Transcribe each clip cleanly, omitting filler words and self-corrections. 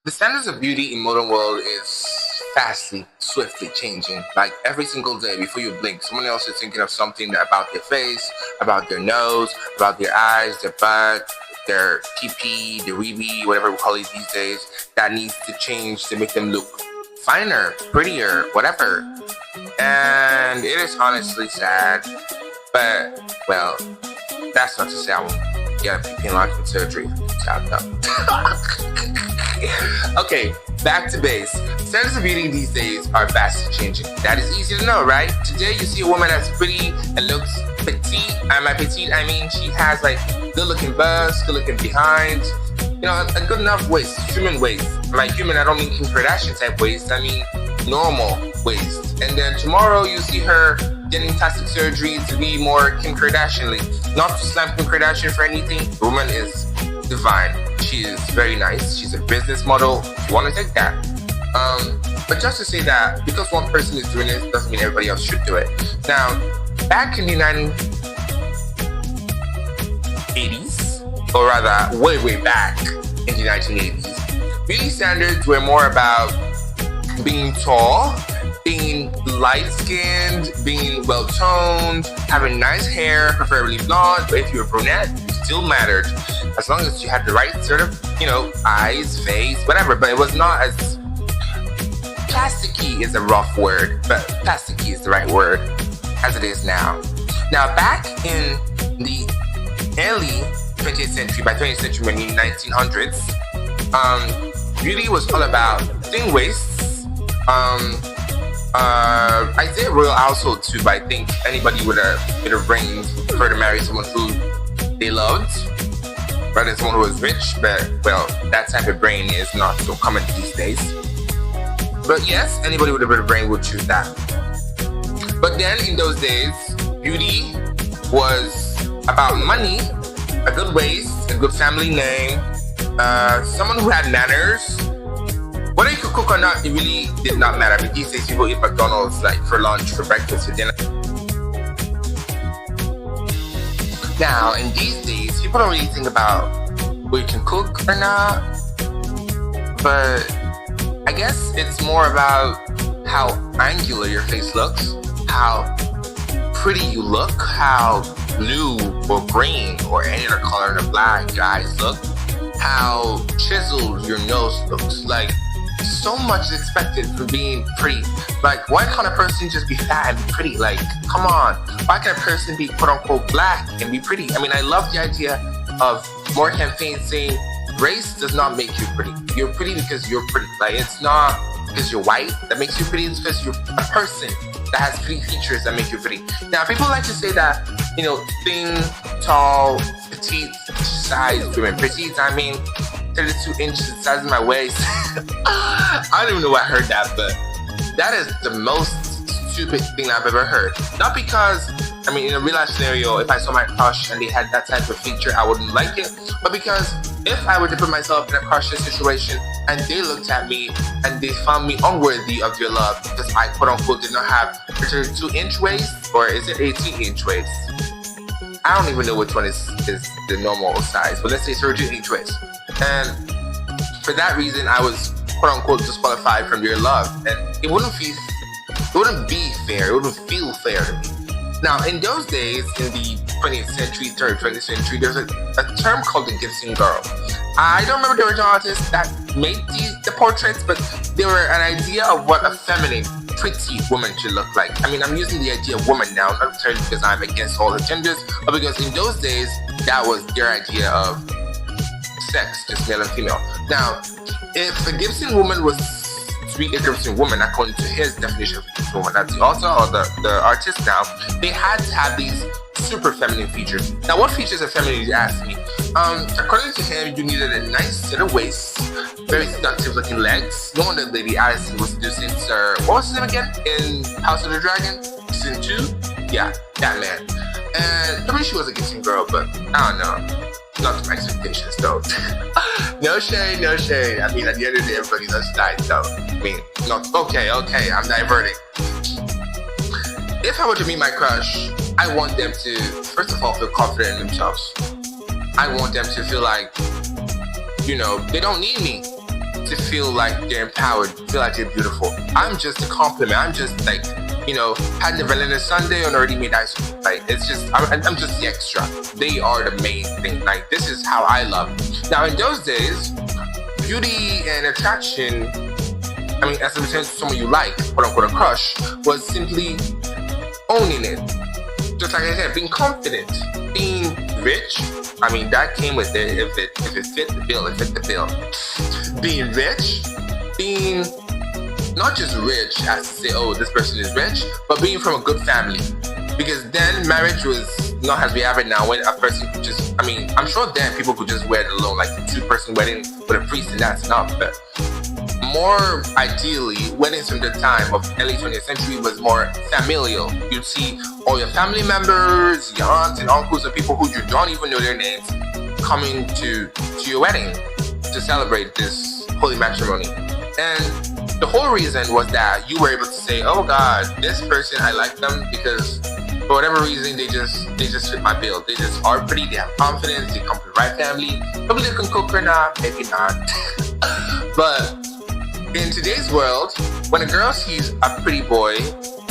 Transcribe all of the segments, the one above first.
The standards of beauty in modern world is fastly, swiftly changing. Like every single day, before you blink, someone else is thinking of something about their face, about their nose, about their eyes, their butt, their PP, their weeby, whatever we call it these days, that needs to change to make them look finer, prettier, whatever. And it is honestly sad, but well, that's not to say I won't get a PP enlargement surgery. Sad though. Okay, back to base. Standards of beauty these days are fast changing. That is easy to know, right? Today you see a woman that's pretty and looks petite. And by petite, I mean she has like good looking bust, good looking behind, you know, a good enough waist, human waist. Like human, I don't mean Kim Kardashian type waist, I mean normal waist. And then tomorrow you see her getting plastic surgery to be more Kim Kardashian-ly. Not to slam Kim Kardashian for anything, the woman is divine. She is very nice. She's a business model. You want to take that. But just to say that because one person is doing it doesn't mean everybody else should do it. Now, back in the 1980s, or rather, way back in the 1980s, beauty standards were more about being tall, being light-skinned, being well-toned, having nice hair, preferably blonde. But if you're a brunette, it still mattered, as long as you had the right sort of, you know, eyes, face, whatever. But it was not as plasticky is a rough word, but plasticky is the right word, as it is now. Now, back in the early 20th century, by 20th century, I mean 1900s, beauty was all about thin waists. I did royal household too, but I think anybody with a bit of brains would prefer to marry someone who they loved rather than someone who was rich. But well, that type of brain is not so common these days. But yes, anybody with a bit of brain would choose that. But then in those days, beauty was about money, a good waist, a good family name, someone who had manners. Whether you could cook or not, it really did not matter. I mean, these days people eat McDonald's like for lunch, for breakfast, for dinner. Now, in these days, people don't really think about whether you can cook or not. But I guess it's more about how angular your face looks, how pretty you look, how blue or green or any other color than black your eyes look, how chiseled your nose looks. Like, so much is expected for being pretty. Like, why can't a person just be fat and be pretty? Like, come on. Why can't a person be quote unquote black and be pretty? I mean, I love the idea of more campaigns saying race does not make you pretty. You're pretty because you're pretty. Like, it's not because you're white that makes you pretty. It's because you're a person that has pretty features that make you pretty. Now, people like to say that, you know, thin, tall, petite size women. Petite, I mean 32 inches the size of my waist. I don't even know why I heard that, but that is the most stupid thing I've ever heard. Not because, I mean, in a real life scenario, if I saw my crush and they had that type of feature, I wouldn't like it. But because if I were to put myself in a crushing situation and they looked at me and they found me unworthy of your love because I quote unquote did not have a 32-inch waist, or is it 18-inch waist? I don't even know which one is the normal size, but let's say 32-inch waist. And for that reason, I was quote unquote disqualified from your love, and it wouldn't be fair. It wouldn't feel fair to me. Now, in those days, in the 20th century, 20th century, there's a term called the Gibson girl. I don't remember the original artist that made the portraits, but they were an idea of what a feminine, pretty woman should look like. I mean, I'm using the idea of woman now, not necessarily because I'm against all the genders, but because in those days, that was their idea of sex, just male and female. Now, if a Gibson woman was to be a Gibson woman, according to his definition of Gibson woman, that's the author or the artist now, they had to have these super feminine features. Now, what features are feminine, you ask me? According to him, you needed a nice set of waist, very seductive looking legs. No wonder Lady Allison was seducing Sir, what was his name again? In House of the Dragon? Season 2? Yeah, that man. And I mean, she was a Gibson girl, but I don't know. Not to my expectations, though. No shade, no shade. I mean, at the end of the day, everybody does die, though. I mean, not okay, I'm diverting. If I were to meet my crush, I want them to, first of all, feel confident in themselves. I want them to feel like, you know, they don't need me to feel like they're empowered, feel like they're beautiful. I'm just a compliment. I'm just like, had a vanilla sundae on already made ice cream. Like, it's just, I'm just the extra. They are the main thing. Like, this is how I love. Now, in those days, beauty and attraction, as it pertains to someone you like, quote unquote, a crush, was simply owning it. Just like I said, being confident, being rich. That came with it. If it fit the bill, it fit the bill. Being rich, being not just rich as to say, oh, this person is rich, but being from a good family. Because then marriage was not as we have it now, when a person could just, I'm sure then people could just wear it alone, like a 2-person wedding with a priest and that's enough. But more ideally, weddings from the time of early 20th century was more familial. You'd see all your family members, your aunts and uncles, and people who you don't even know their names coming to your wedding to celebrate this holy matrimony. And the whole reason was that you were able to say, oh God, this person, I like them because for whatever reason, they just fit my bill. They just are pretty, they have confidence, they come from the right family. Probably they can cook or not, maybe not. But in today's world, when a girl sees a pretty boy,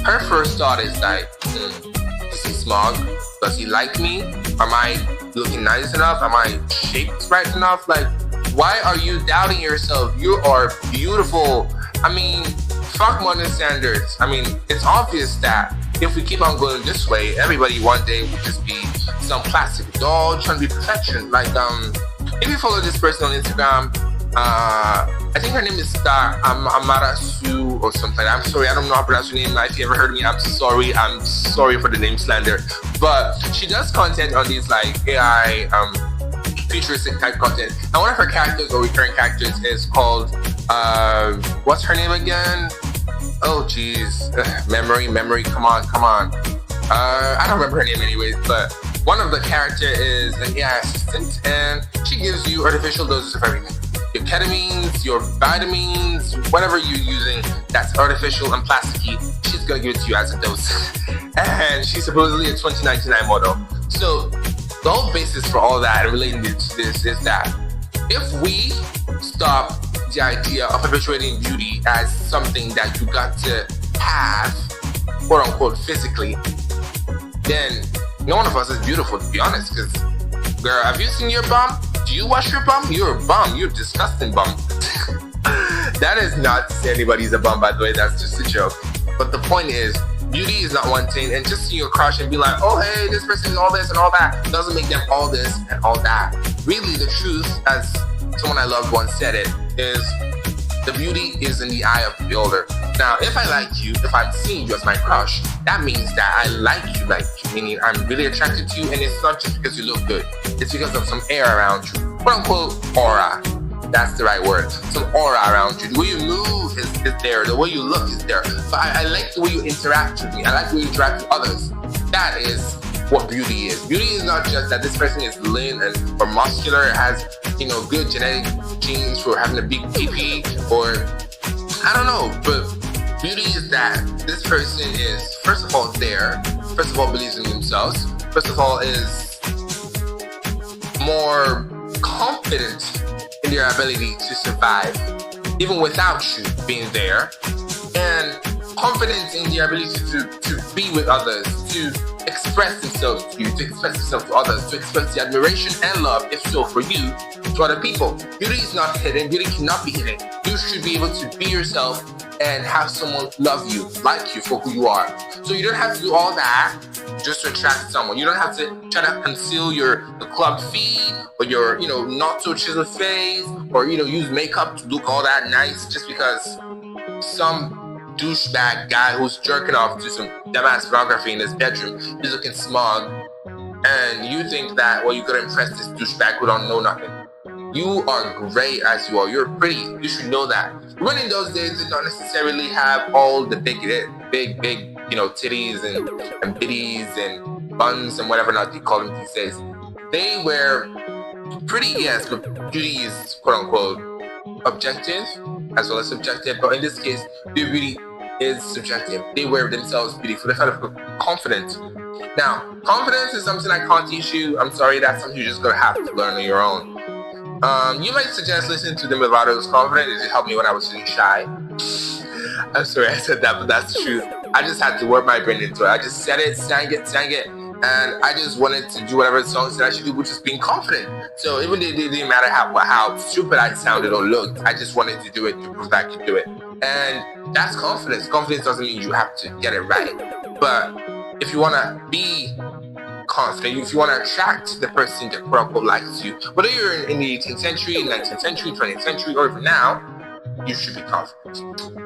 her first thought is like, is he smug? Does he like me? Am I looking nice enough? Am I shaped right enough? Like, why are you doubting yourself? You are beautiful. Fuck modern standards. It's obvious that if we keep on going this way, everybody one day will just be some plastic doll trying to be perfection. Like, if you follow this person on Instagram, I think her name is Amara Sue or something. I'm sorry, I don't know how to pronounce her name. If you ever heard of me, I'm sorry for the name slander. But she does content on these like AI futuristic type content. And one of her characters or recurring characters is called what's her name again? Oh geez, memory. Come on. I don't remember her name anyways, but one of the character is an AI assistant, and she gives you artificial doses of everything. Your ketamines, your vitamins, whatever you're using that's artificial and plasticky, she's gonna give it to you as a dose. And she's supposedly a 2099 model. So the whole basis for all that and relating to this is that if we stop the idea of perpetuating beauty as something that you got to have, quote unquote, physically, then no one of us is beautiful, to be honest. Because, girl, have you seen your bum? Do you wash your bum? You're a bum. You're a disgusting bum. That is not to say anybody's a bum, by the way. That's just a joke. But the point is, beauty is not one thing. And just seeing your crush and be like, oh, hey, this person is all this and all that, doesn't make them all this and all that. Really, the truth, as someone I loved once said it, is the beauty is in the eye of the beholder. Now, if I like you, if I'm seeing you as my crush, that means that I like you, meaning I'm really attracted to you, and it's not just because you look good. It's because of some air around you. Quote unquote, aura. That's the right word. Some aura around you. The way you move is there. The way you look is there. But I like the way you interact with me. I like the way you interact with others. That is what beauty is. Beauty is not just that this person is lean or muscular, has good genetic genes for having a big PP, or I don't know. But beauty is that this person is, first of all, there. First of all, believes in themselves. First of all, is more confident in their ability to survive, even without you being there, and confidence in their ability to be with others, to express themselves to you, to express themselves to others, to express the admiration and love, if so for you, to other people. Beauty is not hidden. Beauty cannot be hidden. You should be able to be yourself and have someone love you, like you for who you are. So you don't have to do all that just to attract someone. You don't have to try to conceal your club feet or your, not so chiseled face, or, use makeup to look all that nice just because some douchebag guy who's jerking off to some dumbass pornography in his bedroom is looking smug, and you think that, well, you could impress this douchebag who don't know nothing. You are great as you are. You're pretty. You should know that. Women in those days did not necessarily have all the big, titties and bitties and buns and whatever not you call them these days. They were pretty, yes, but beauty is quote unquote objective as well as subjective. But in this case, their beauty is subjective. They wear themselves beautiful. They feel confident. Now, confidence is something I can't teach you. I'm sorry, that's something you're just gonna have to learn on your own. You might suggest listening to Demi Lovato's Confident. It helped me when I was feeling shy. I'm sorry I said that, but that's the truth. I just had to work my brain into it. I just said it, sang it, and I just wanted to do whatever the song said I should do, which is being confident. So even it didn't matter how stupid I sounded or looked, I just wanted to do it to prove that I could do it. And that's confidence. Confidence doesn't mean you have to get it right. But if you want to be confident, if you want to attract the person that quote unquote likes you, whether you're in the 18th century, 19th century, 20th century, or even now, you should be confident.